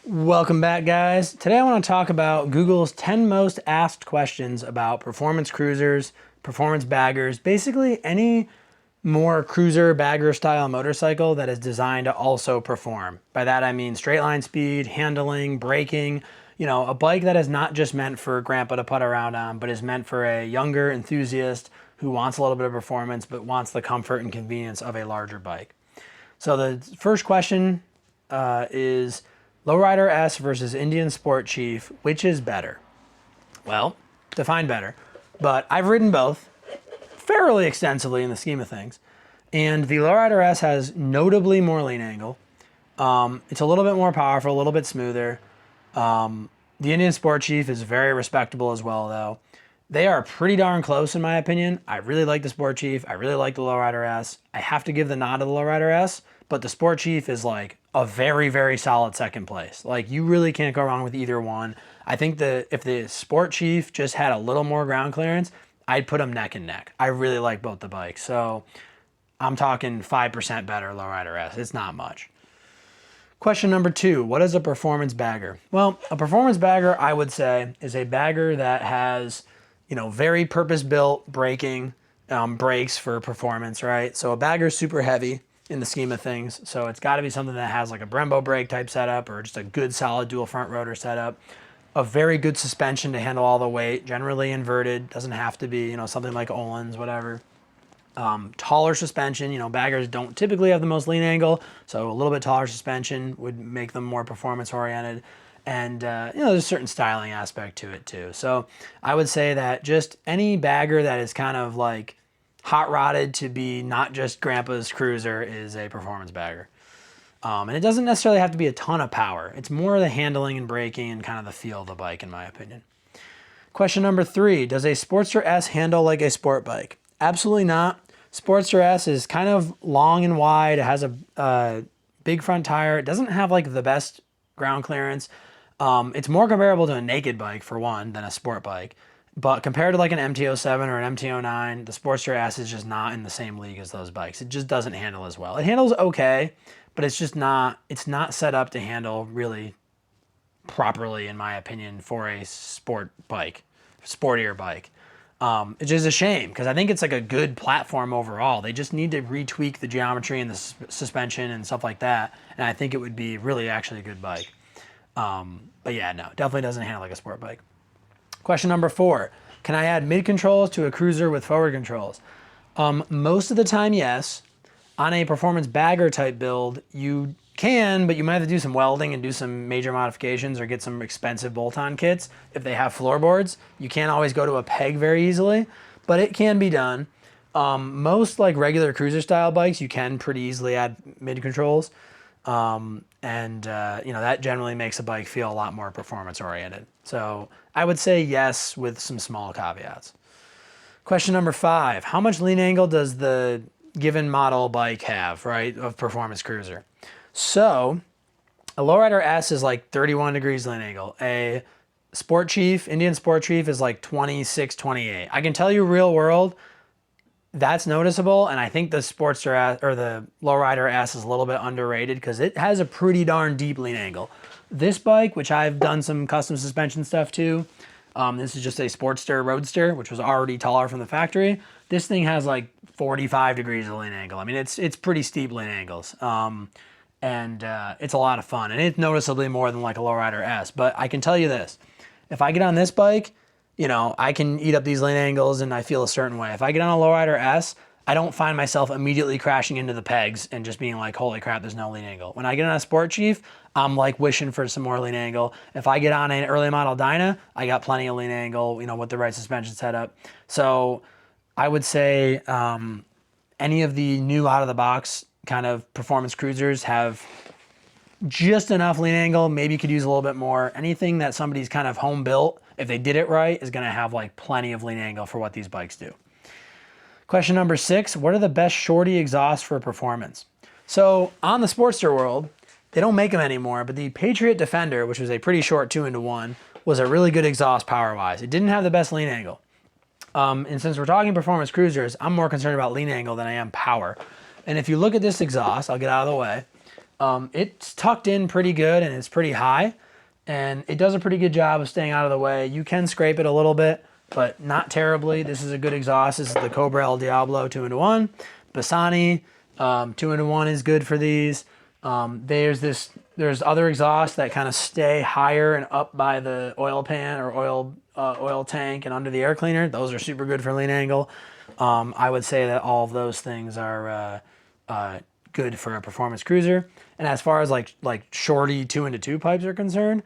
Welcome back, guys. Today I want to talk about Google's 10 most asked questions about performance cruisers, performance baggers, basically any more cruiser bagger style motorcycle that is designed to also perform. By that I mean straight line speed, handling, braking, a bike that is not just meant for grandpa to put around on, but is meant for a younger enthusiast who wants a little bit of performance but wants the comfort and convenience of a larger bike. So the first question is Lowrider S versus Indian Sport Chief, which is better? Well, define better, but I've ridden both fairly extensively in the scheme of things. And the Lowrider S has notably more lean angle. It's a little bit more powerful, a little bit smoother. The Indian Sport Chief is very respectable as well, though. They are pretty darn close in my opinion. I really like the Sport Chief. I really like the Lowrider S. I have to give the nod to the Lowrider S, but the Sport Chief is like a very, very solid second place. Like, you really can't go wrong with either one. I think that if the Sport Chief just had a little more ground clearance, I'd put them neck and neck. I really like both the bikes. So I'm talking 5% better Lowrider S. It's not much. Question number 2, what is a performance bagger? Well, a performance bagger, I would say, is a bagger that has, very purpose-built braking, brakes for performance, right? So a bagger is super heavy in the scheme of things. So it's got to be something that has like a Brembo brake type setup or just a good solid dual front rotor setup. A very good suspension to handle all the weight, generally inverted, doesn't have to be, something like Ohlins, whatever. Taller suspension, baggers don't typically have the most lean angle, so a little bit taller suspension would make them more performance oriented. And, there's a certain styling aspect to it too. So I would say that just any bagger that is kind of like hot rodded to be not just grandpa's cruiser is a performance bagger. And it doesn't necessarily have to be a ton of power. It's more the handling and braking and kind of the feel of the bike, in my opinion. Question number 3, does a Sportster S handle like a sport bike? Absolutely not. Sportster S is kind of long and wide. It has a big front tire. It doesn't have like the best ground clearance. It's more comparable to a naked bike for one than a sport bike. But compared to like an MT-07 or an MT-09, the Sportster S is just not in the same league as those bikes. It just doesn't handle as well. It handles okay, but it's not set up to handle really properly, in my opinion, for a sport bike, sportier bike. It's just a shame because I think it's like a good platform overall. They just need to retweak the geometry and the suspension and stuff like that. And I think it would be really actually a good bike. But yeah, no, definitely doesn't handle like a sport bike. Question number 4, can I add mid controls to a cruiser with forward controls? Most of the time, yes. On a performance bagger type build, you can, but you might have to do some welding and do some major modifications or get some expensive bolt-on kits. If they have floorboards, you can't always go to a peg very easily, but it can be done. Most like regular cruiser style bikes, you can pretty easily add mid controls. That generally makes a bike feel a lot more performance oriented. So I would say yes with some small caveats. Question number 5, how much lean angle does the given model bike have, right, of performance cruiser? So a Lowrider S is like 31 degrees lean angle. A Sport Chief, Indian Sport Chief is like 26, 28. I can tell you real world, that's noticeable, and I think the Sportster S, or the Lowrider S, is a little bit underrated because it has a pretty darn deep lean angle. This bike, which I've done some custom suspension stuff to, this is just a Sportster Roadster, which was already taller from the factory. This thing has like 45 degrees of lean angle. I mean, it's pretty steep lean angles, and it's a lot of fun, and it's noticeably more than like a Lowrider S. But I can tell you this, if I get on this bike, I can eat up these lean angles and I feel a certain way. If I get on a Lowrider S, I don't find myself immediately crashing into the pegs and just being like, holy crap, there's no lean angle. When I get on a Sport Chief, I'm like wishing for some more lean angle. If I get on an early model Dyna, I got plenty of lean angle, with the right suspension setup. So I would say any of the new out of the box kind of performance cruisers have just enough lean angle. Maybe you could use a little bit more. Anything that somebody's kind of home built, if they did it right, is going to have like plenty of lean angle for what these bikes do. Question number 6, what are the best shorty exhausts for performance? So on the Sportster world, they don't make them anymore, but the Patriot Defender, which was a pretty short 2-into-1, was a really good exhaust power-wise. It didn't have the best lean angle. And since we're talking performance cruisers, I'm more concerned about lean angle than I am power. And if you look at this exhaust, I'll get out of the way. It's tucked in pretty good and it's pretty high, and it does a pretty good job of staying out of the way. You can scrape it a little bit, but not terribly. This is a good exhaust. This is the Cobra El Diablo 2-in-1. Bassani 2-in-1 is good for these. There's other exhausts that kind of stay higher and up by the oil pan or oil tank and under the air cleaner. Those are super good for lean angle. I would say that all of those things are good for a performance cruiser. And as far as like shorty 2-in-2 pipes are concerned,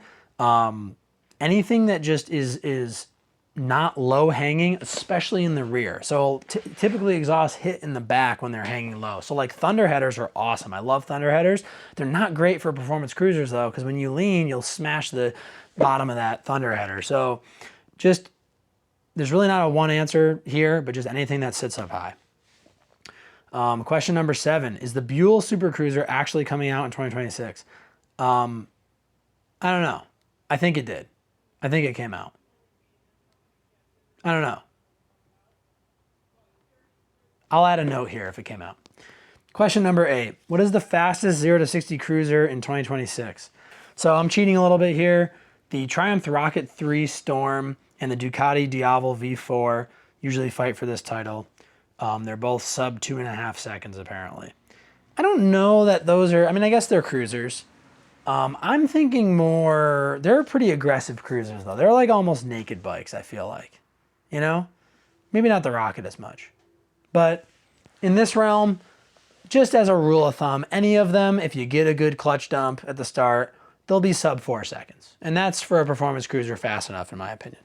anything that just is not low hanging, especially in the rear. So typically exhausts hit in the back when they're hanging low. So like thunder headers are awesome. I love thunder headers. They're not great for performance cruisers though, because when you lean, you'll smash the bottom of that thunder header. So just, there's really not a one answer here, but just anything that sits up high. Question number 7, is the Buell Super Cruiser actually coming out in 2026? I don't know. I think it did. I think it came out. I don't know. I'll add a note here if it came out. Question number 8. What is the fastest 0 to 60 cruiser in 2026? So I'm cheating a little bit here. The Triumph Rocket 3 Storm and the Ducati Diavel V4 usually fight for this title. They're both sub 2.5 seconds apparently. I don't know that those are, I mean, I guess they're cruisers. I'm thinking more, they're pretty aggressive cruisers though. They're like almost naked bikes, I feel like. You know, maybe not the Rocket as much, but in this realm, just as a rule of thumb, any of them, if you get a good clutch dump at the start, they'll be sub 4 seconds. And that's for a performance cruiser fast enough in my opinion.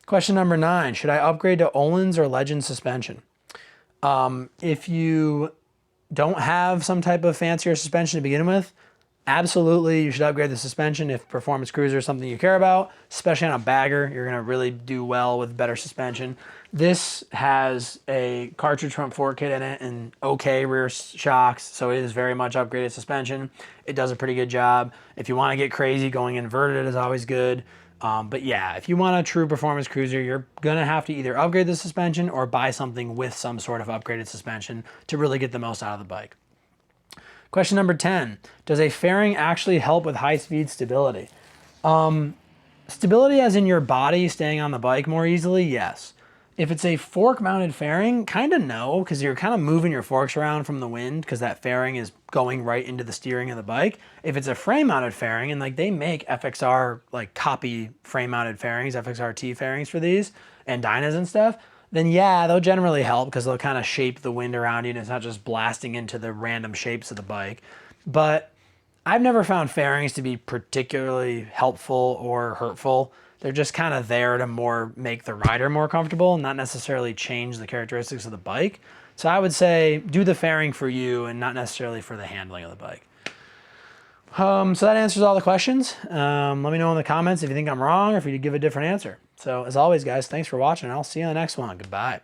Question number 9, should I upgrade to Ohlins or Legend suspension? If you don't have some type of fancier suspension to begin with, absolutely, you should upgrade the suspension if performance cruiser is something you care about, especially on a bagger. You're going to really do well with better suspension. This has a cartridge front fork kit in it and okay rear shocks, so it is very much upgraded suspension. It does a pretty good job. If you want to get crazy, going inverted is always good. But yeah, if you want a true performance cruiser, you're going to have to either upgrade the suspension or buy something with some sort of upgraded suspension to really get the most out of the bike. Question number 10, does a fairing actually help with high-speed stability? Stability as in your body staying on the bike more easily, yes. If it's a fork-mounted fairing, kind of no, because you're kind of moving your forks around from the wind because that fairing is going right into the steering of the bike. If it's a frame-mounted fairing, and like they make FXR like copy frame-mounted fairings, FXRT fairings for these, and Dynas and stuff, then yeah, they'll generally help because they'll kind of shape the wind around you and it's not just blasting into the random shapes of the bike. But I've never found fairings to be particularly helpful or hurtful. They're just kind of there to make the rider more comfortable, not necessarily change the characteristics of the bike. So I would say do the fairing for you and not necessarily for the handling of the bike. So that answers all the questions. Let me know in the comments if you think I'm wrong or if you give a different answer. So as always, guys, thanks for watching. I'll see you on the next one. Goodbye.